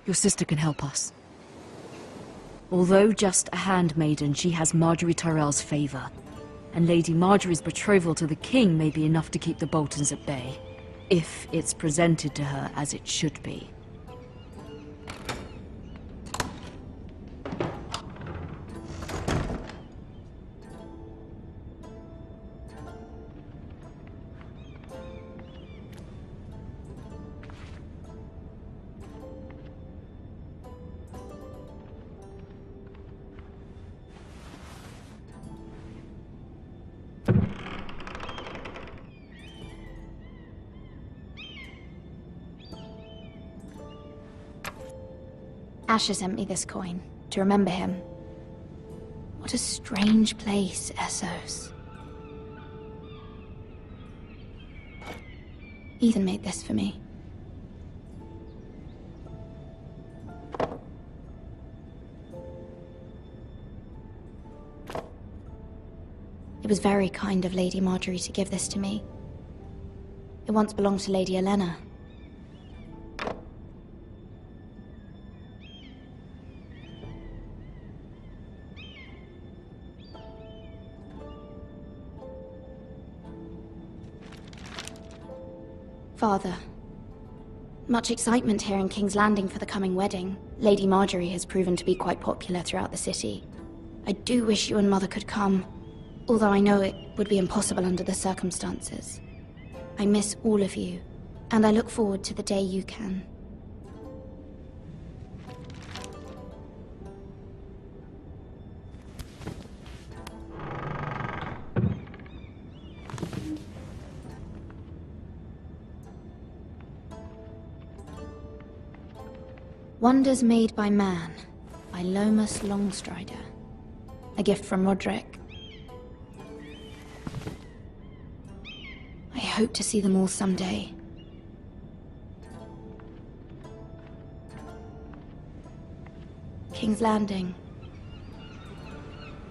Your sister can help us. Although just a handmaiden, she has Marjorie Tyrell's favor. And Lady Marjorie's betrothal to the king may be enough to keep the Boltons at bay. If it's presented to her as it should be. Asher sent me this coin, to remember him. What a strange place, Essos. Ethan made this for me. It was very kind of Lady Marjorie to give this to me. It once belonged to Lady Elena. Father. Much excitement here in King's Landing for the coming wedding. Lady Marjorie has proven to be quite popular throughout the city. I do wish you and Mother could come, although I know it would be impossible under the circumstances. I miss all of you, and I look forward to the day you can. Wonders Made by Man, by Lomas Longstrider. A gift from Roderick. I hope to see them all someday. King's Landing.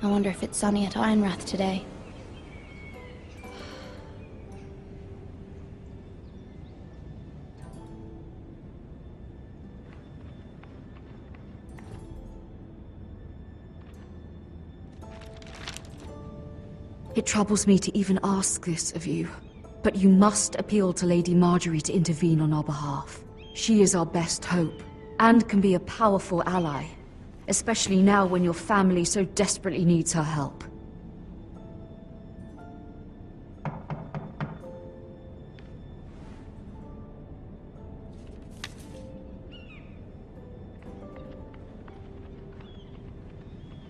I wonder if it's sunny at Ironrath today. It troubles me to even ask this of you, but you must appeal to Lady Marjorie to intervene on our behalf. She is our best hope, and can be a powerful ally, especially now when your family so desperately needs her help.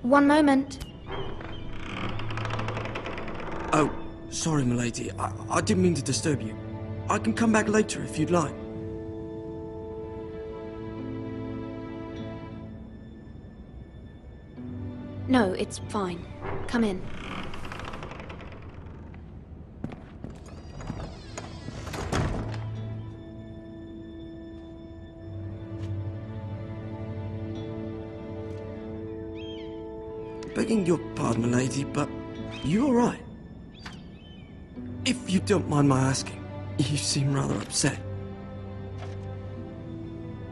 One moment. Oh, sorry, milady. I didn't mean to disturb you. I can come back later if you'd like. No, it's fine. Come in. Begging your pardon, milady, but you all right? If you don't mind my asking, you seem rather upset.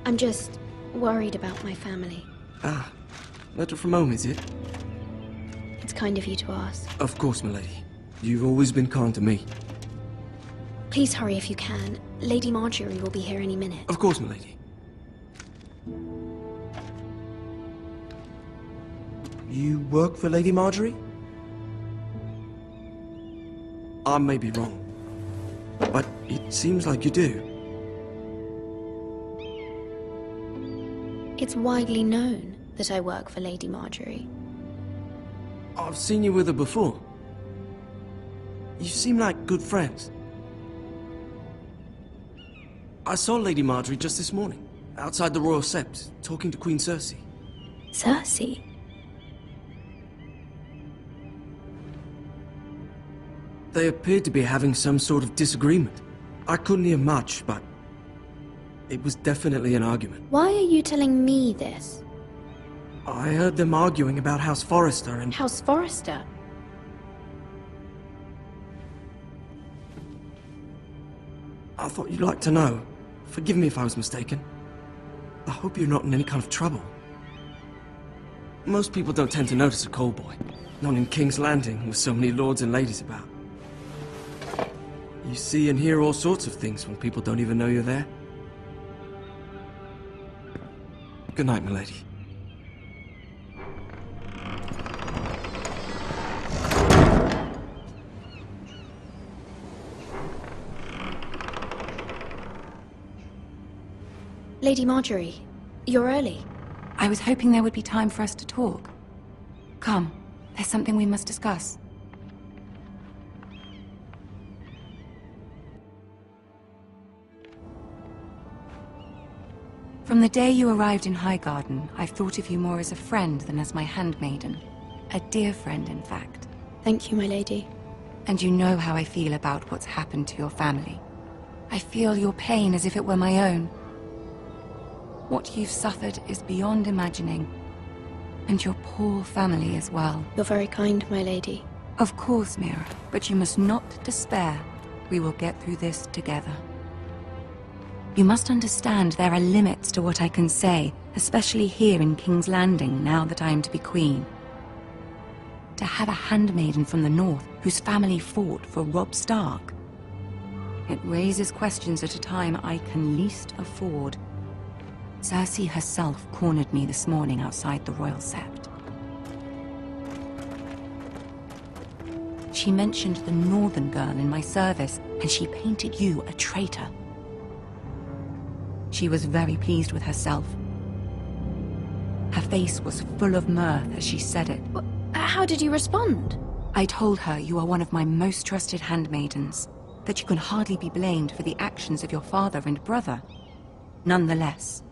I'm just worried about my family. Ah, letter from home, is it? It's kind of you to ask. Of course, milady. You've always been kind to me. Please hurry if you can. Lady Marjorie will be here any minute. Of course, milady. You work for Lady Marjorie? I may be wrong, but it seems like you do. It's widely known that I work for Lady Marjorie. I've seen you with her before. You seem like good friends. I saw Lady Marjorie just this morning, outside the Royal Sept, talking to Queen Cersei. Cersei? They appeared to be having some sort of disagreement. I couldn't hear much, but it was definitely an argument. Why are you telling me this? I heard them arguing about House Forrester and... House Forrester? I thought you'd like to know. Forgive me if I was mistaken. I hope you're not in any kind of trouble. Most people don't tend to notice a call boy. Not in King's Landing, with so many lords and ladies about. You see and hear all sorts of things when people don't even know you're there. Good night, milady. Lady Marjorie, you're early. I was hoping there would be time for us to talk. Come, there's something we must discuss. From the day you arrived in Highgarden, I've thought of you more as a friend than as my handmaiden. A dear friend, in fact. Thank you, my lady. And you know how I feel about what's happened to your family. I feel your pain as if it were my own. What you've suffered is beyond imagining. And your poor family as well. You're very kind, my lady. Of course, Mira, but you must not despair. We will get through this together. You must understand there are limits to what I can say, especially here in King's Landing, now that I am to be queen. To have a handmaiden from the north whose family fought for Robb Stark. It raises questions at a time I can least afford. Cersei herself cornered me this morning outside the Royal Sept. She mentioned the northern girl in my service, and she painted you a traitor. She was very pleased with herself. Her face was full of mirth as she said it. How did you respond? I told her you are one of my most trusted handmaidens, that you can hardly be blamed for the actions of your father and brother. Nonetheless,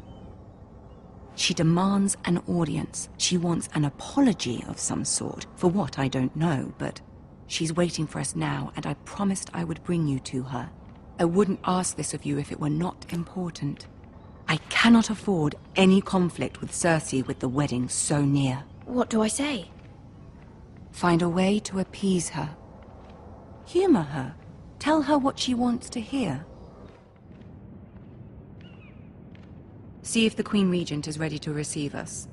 she demands an audience. She wants an apology of some sort, for what I don't know, but she's waiting for us now, and I promised I would bring you to her. I wouldn't ask this of you if it were not important. I cannot afford any conflict with Cersei with the wedding so near. What do I say? Find a way to appease her. Humor her. Tell her what she wants to hear. See if the Queen Regent is ready to receive us.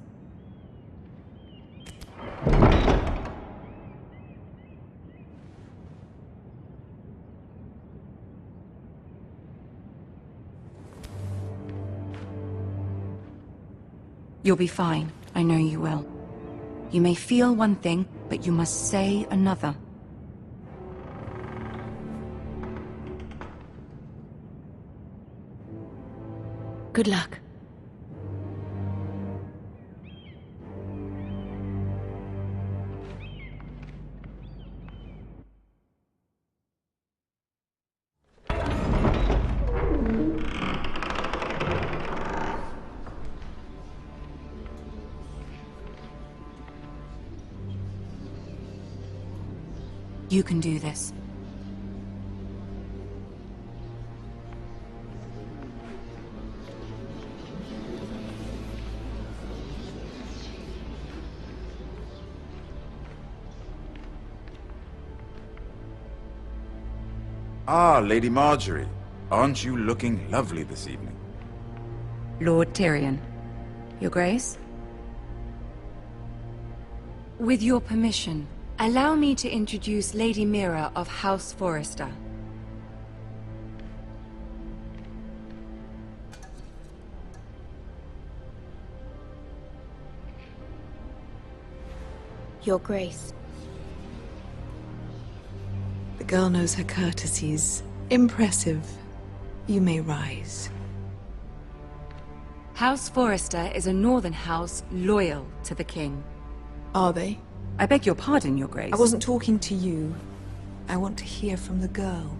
You'll be fine. I know you will. You may feel one thing, but you must say another. Good luck. You can do this. Ah, Lady Marjorie. Aren't you looking lovely this evening? Lord Tyrion. Your Grace? With your permission, allow me to introduce Lady Mira of House Forrester. Your Grace. The girl knows her courtesies. Impressive. You may rise. House Forrester is a northern house loyal to the king. Are they? I beg your pardon, Your Grace. I wasn't talking to you. I want to hear from the girl.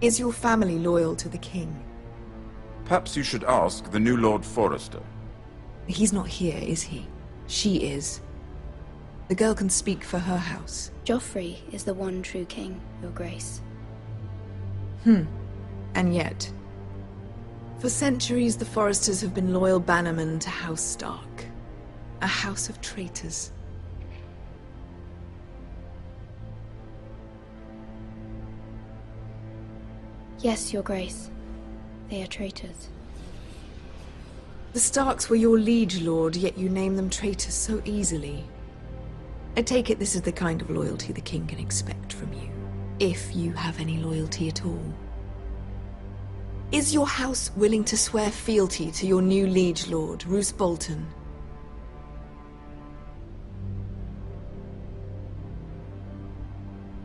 Is your family loyal to the king? Perhaps you should ask the new Lord Forrester. He's not here, is he? She is. The girl can speak for her house. Joffrey is the one true king, Your Grace. And yet, for centuries the Forresters have been loyal bannermen to House Stark. A house of traitors. Yes, Your Grace. They are traitors. The Starks were your liege lord, yet you name them traitors so easily. I take it this is the kind of loyalty the king can expect from you, if you have any loyalty at all. Is your house willing to swear fealty to your new liege lord, Roose Bolton?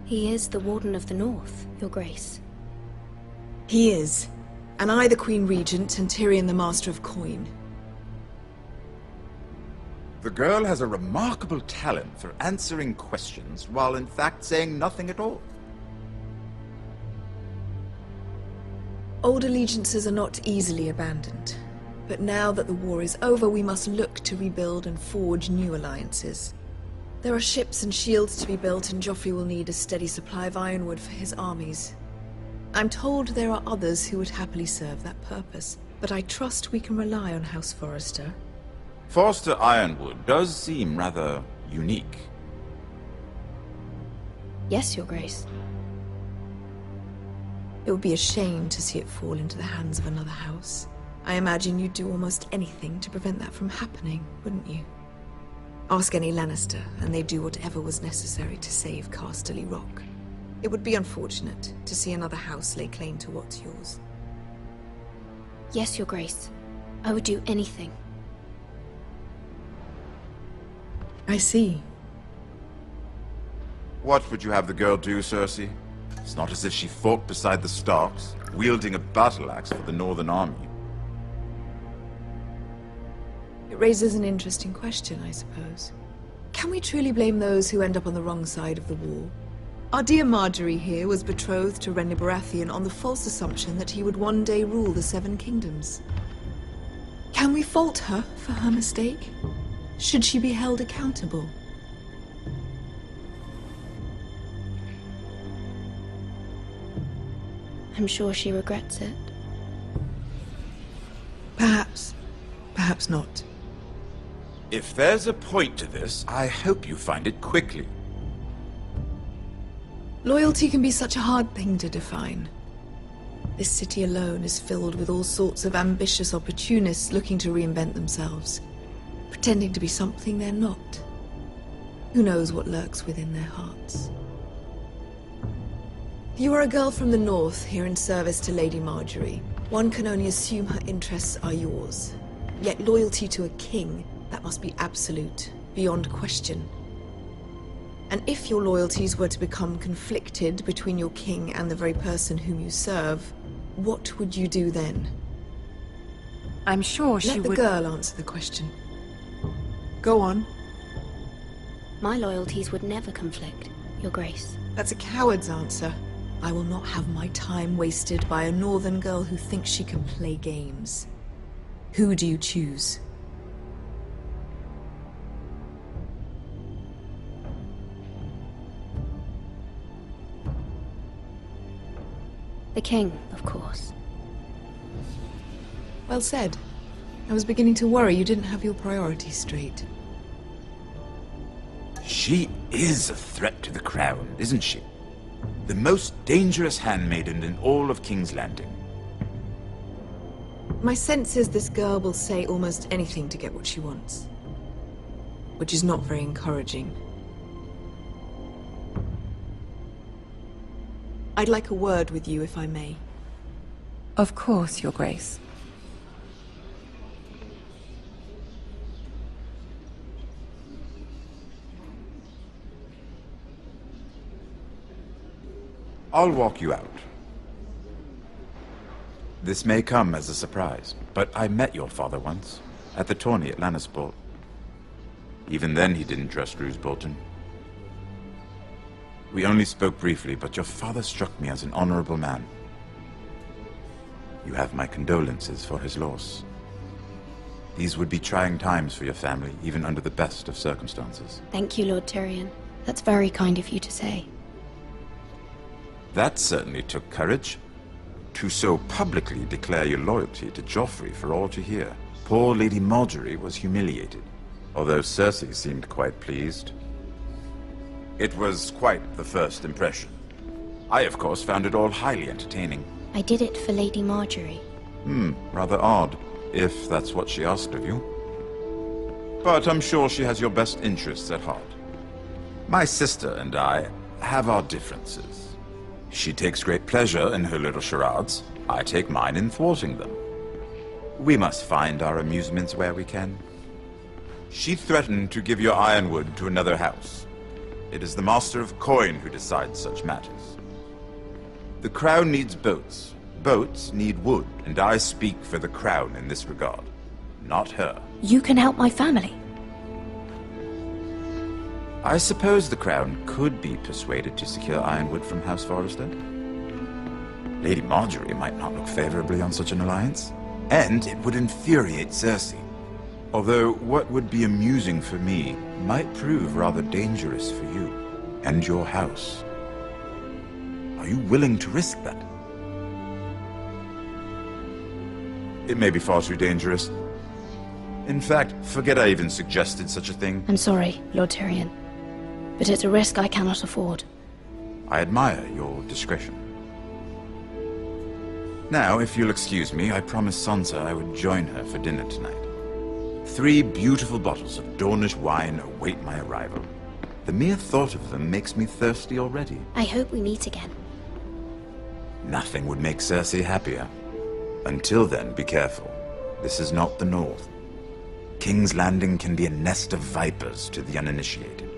He is the Warden of the North, Your Grace. He is. And I the Queen Regent, and Tyrion the Master of Coin. The girl has a remarkable talent for answering questions while in fact saying nothing at all. Old allegiances are not easily abandoned. But now that the war is over, we must look to rebuild and forge new alliances. There are ships and shields to be built, and Joffrey will need a steady supply of ironwood for his armies. I'm told there are others who would happily serve that purpose, but I trust we can rely on House Forrester. Forster Ironwood does seem rather unique. Yes, Your Grace. It would be a shame to see it fall into the hands of another house. I imagine you'd do almost anything to prevent that from happening, wouldn't you? Ask any Lannister, and they'd do whatever was necessary to save Casterly Rock. It would be unfortunate to see another house lay claim to what's yours. Yes, Your Grace. I would do anything. I see. What would you have the girl do, Cersei? It's not as if she fought beside the Starks, wielding a battle axe for the Northern Army. It raises an interesting question, I suppose. Can we truly blame those who end up on the wrong side of the war? Our dear Marjorie here was betrothed to Renly Baratheon on the false assumption that he would one day rule the Seven Kingdoms. Can we fault her for her mistake? Should she be held accountable? I'm sure she regrets it. Perhaps. Perhaps not. If there's a point to this, I hope you find it quickly. Loyalty can be such a hard thing to define. This city alone is filled with all sorts of ambitious opportunists looking to reinvent themselves, pretending to be something they're not. Who knows what lurks within their hearts? You are a girl from the north, here in service to Lady Marjorie. One can only assume her interests are yours. Yet loyalty to a king, that must be absolute, beyond question. And if your loyalties were to become conflicted between your king and the very person whom you serve, what would you do then? I'm sure she Let the would... girl answer the question. Go on. My loyalties would never conflict, Your Grace. That's a coward's answer. I will not have my time wasted by a northern girl who thinks she can play games. Who do you choose? The king, of course. Well said. I was beginning to worry you didn't have your priorities straight. She is a threat to the crown, isn't she? The most dangerous handmaiden in all of King's Landing. My sense is this girl will say almost anything to get what she wants. Which is not very encouraging. I'd like a word with you, if I may. Of course, Your Grace. I'll walk you out. This may come as a surprise, but I met your father once, at the tourney at Lannisport. Even then he didn't trust Roose Bolton. We only spoke briefly, but your father struck me as an honorable man. You have my condolences for his loss. These would be trying times for your family, even under the best of circumstances. Thank you, Lord Tyrion. That's very kind of you to say. That certainly took courage. To so publicly declare your loyalty to Joffrey for all to hear. Poor Lady Marjorie was humiliated, although Cersei seemed quite pleased. It was quite the first impression. I, of course, found it all highly entertaining. I did it for Lady Marjorie. Rather odd. if that's what she asked of you. But I'm sure she has your best interests at heart. My sister and I have our differences. She takes great pleasure in her little charades. I take mine in thwarting them. We must find our amusements where we can. She threatened to give your ironwood to another house. It is the Master of Coin who decides such matters. The Crown needs boats. Boats need wood, and I speak for the Crown in this regard, not her. You can help my family. I suppose the Crown could be persuaded to secure ironwood from House Forrester. Lady Marjorie might not look favorably on such an alliance, and it would infuriate Cersei. Although what would be amusing for me might prove rather dangerous for you and your house. Are you willing to risk that? It may be far too dangerous. In fact, forget I even suggested such a thing. I'm sorry, Lord Tyrion, but it's a risk I cannot afford. I admire your discretion. Now, if you'll excuse me, I promised Sansa I would join her for dinner tonight. 3 beautiful bottles of Dornish wine await my arrival. The mere thought of them makes me thirsty already. I hope we meet again. Nothing would make Cersei happier. Until then, be careful. This is not the North. King's Landing can be a nest of vipers to the uninitiated.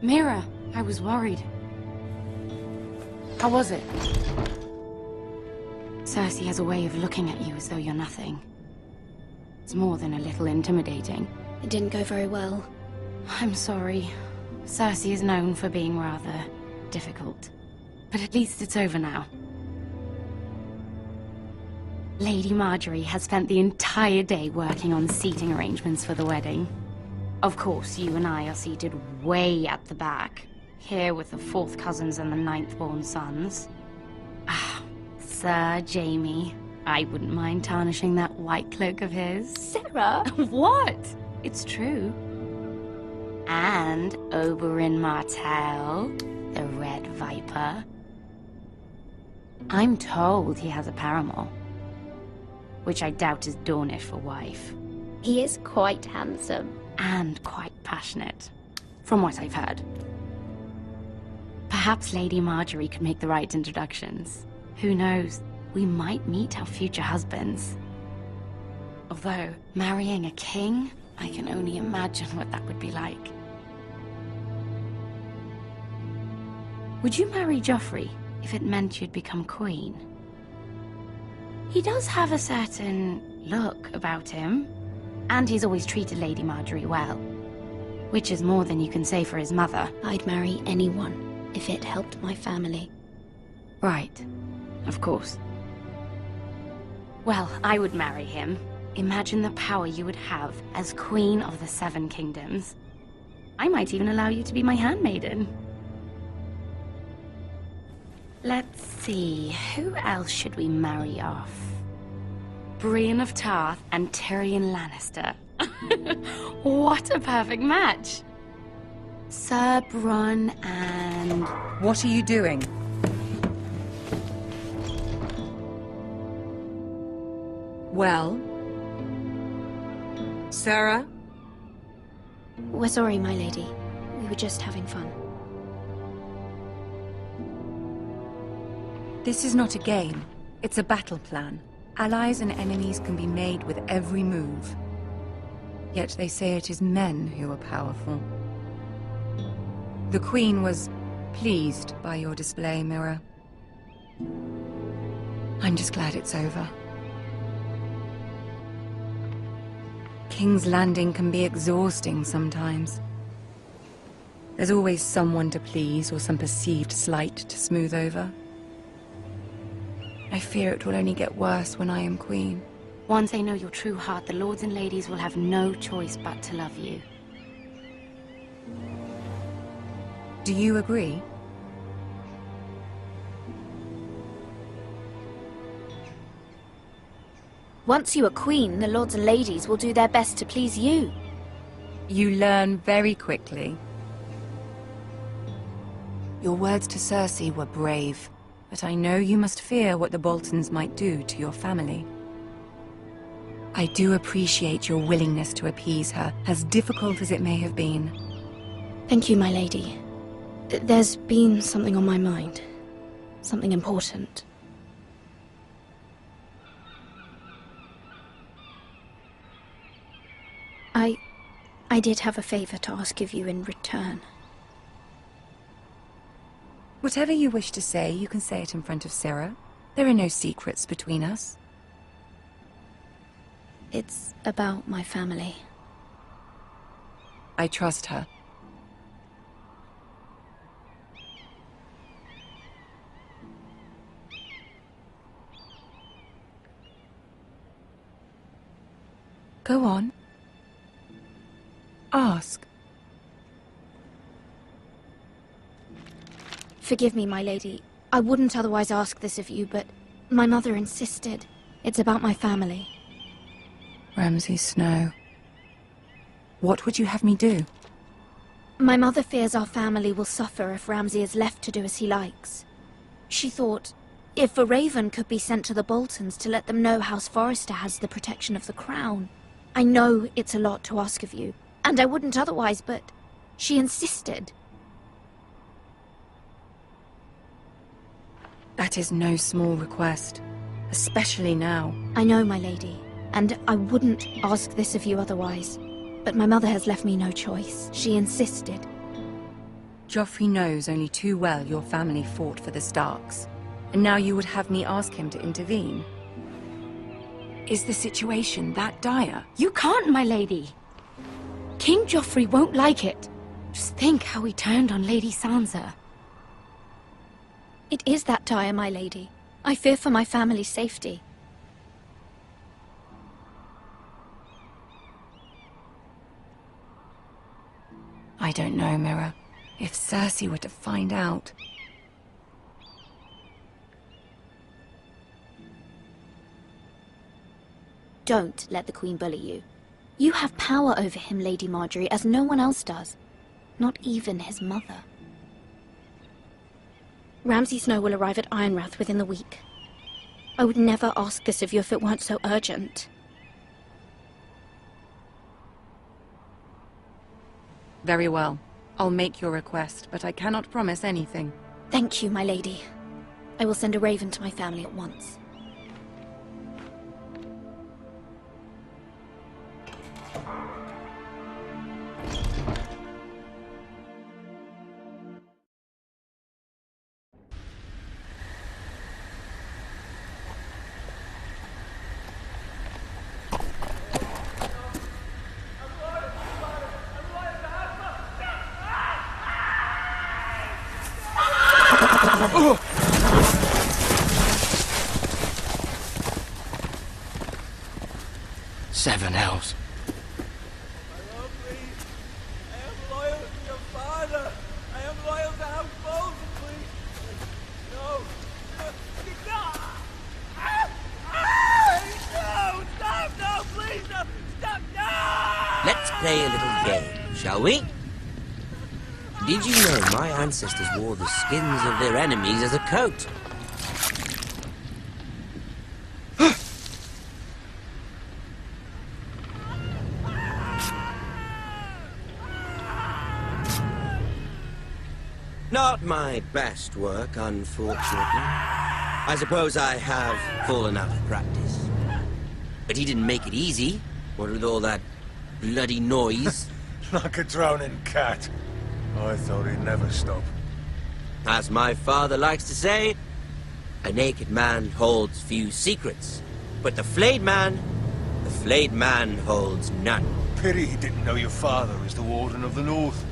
Mira, I was worried. How was it? Cersei has a way of looking at you as though you're nothing. It's more than a little intimidating. It didn't go very well. I'm sorry. Cersei is known for being rather difficult. But at least it's over now. Lady Marjorie has spent the entire day working on seating arrangements for the wedding. Of course, you and I are seated way at the back, here with the 4th cousins and the 9th-born sons. Ah, Sir Jaime. I wouldn't mind tarnishing that white cloak of his. Sarah! What? It's true. And Oberyn Martell, the Red Viper. I'm told he has a paramour, which I doubt is Dornish for wife. He is quite handsome. And quite passionate, from what I've heard. Perhaps Lady Marjorie could make the right introductions. Who knows? We might meet our future husbands. Although, marrying a king, I can only imagine what that would be like. Would you marry Joffrey if it meant you'd become queen? He does have a certain look about him. And he's always treated Lady Marjorie well. Which is more than you can say for his mother. I'd marry anyone if it helped my family. Right. Of course. Well, I would marry him. Imagine the power you would have as Queen of the 7 Kingdoms. I might even allow you to be my handmaiden. Let's see, who else should we marry off? Brienne of Tarth and Tyrion Lannister. What a perfect match! Sir Bronn and... What are you doing? Well? Sarah? We're sorry, my lady. We were just having fun. This is not a game. It's a battle plan. Allies and enemies can be made with every move. Yet they say it is men who are powerful. The Queen was pleased by your display, Mira. I'm just glad it's over. King's Landing can be exhausting sometimes. There's always someone to please or some perceived slight to smooth over. I fear it will only get worse when I am queen. Once they know your true heart, the lords and ladies will have no choice but to love you. Do you agree? Once you are queen, the lords and ladies will do their best to please you. You learn very quickly. Your words to Cersei were brave, but I know you must fear what the Boltons might do to your family. I do appreciate your willingness to appease her, as difficult as it may have been. Thank you, my lady. There's been something on my mind. Something important. I did have a favor to ask of you in return. Whatever you wish to say, you can say it in front of Syrah. There are no secrets between us. It's about my family. I trust her. Go on. Ask. Forgive me, my lady. I wouldn't otherwise ask this of you, but my mother insisted. It's about my family. Ramsay Snow. What would you have me do? My mother fears our family will suffer if Ramsay is left to do as he likes. She thought, if a raven could be sent to the Boltons to let them know House Forrester has the protection of the crown. I know it's a lot to ask of you, and I wouldn't otherwise, but she insisted. That is no small request, especially now. I know, my lady, and I wouldn't ask this of you otherwise. But my mother has left me no choice. She insisted. Joffrey knows only too well your family fought for the Starks, and now you would have me ask him to intervene? Is the situation that dire? You can't, my lady. King Joffrey won't like it. Just think how he turned on Lady Sansa. It is that dire, my lady. I fear for my family's safety. I don't know, Mira. If Cersei were to find out... Don't let the Queen bully you. You have power over him, Lady Marjorie, as no one else does. Not even his mother. Ramsay Snow will arrive at Ironrath within the week. I would never ask this of you if it weren't so urgent. Very well. I'll make your request, but I cannot promise anything. Thank you, my lady. I will send a raven to my family at once. Seven hells. I am loyal to your father. I am loyal to House Bolton, please. No. No! Stop! No! Please! No! Stop! No! Let's play a little game, shall we? Did you know my ancestors wore the skins of their enemies as a coat? Not my best work, unfortunately. I suppose I have fallen out of practice. But he didn't make it easy, what with all that bloody noise. Like a drowning cat. I thought he'd never stop. As my father likes to say, a naked man holds few secrets. But the flayed man holds none. Pity he didn't know your father is the Warden of the North.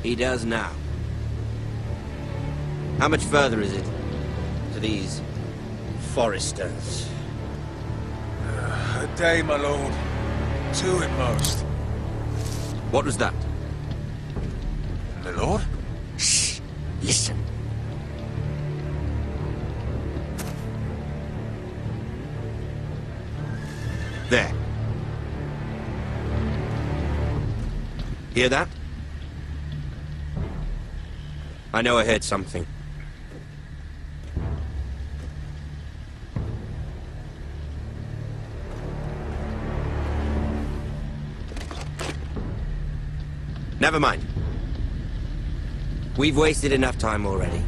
He does now. How much further is it to these Forresters? A day, my lord. 2 at most. What was that? My lord? Shh! Listen. There. Hear that? I know I heard something. Never mind. We've wasted enough time already.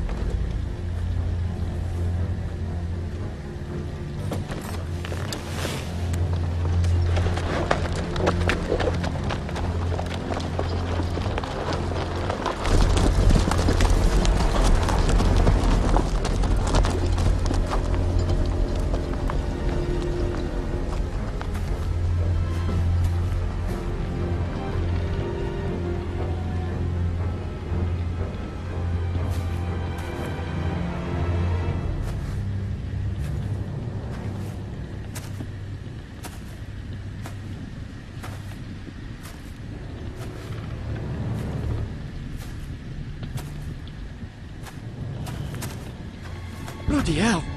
Bloody hell.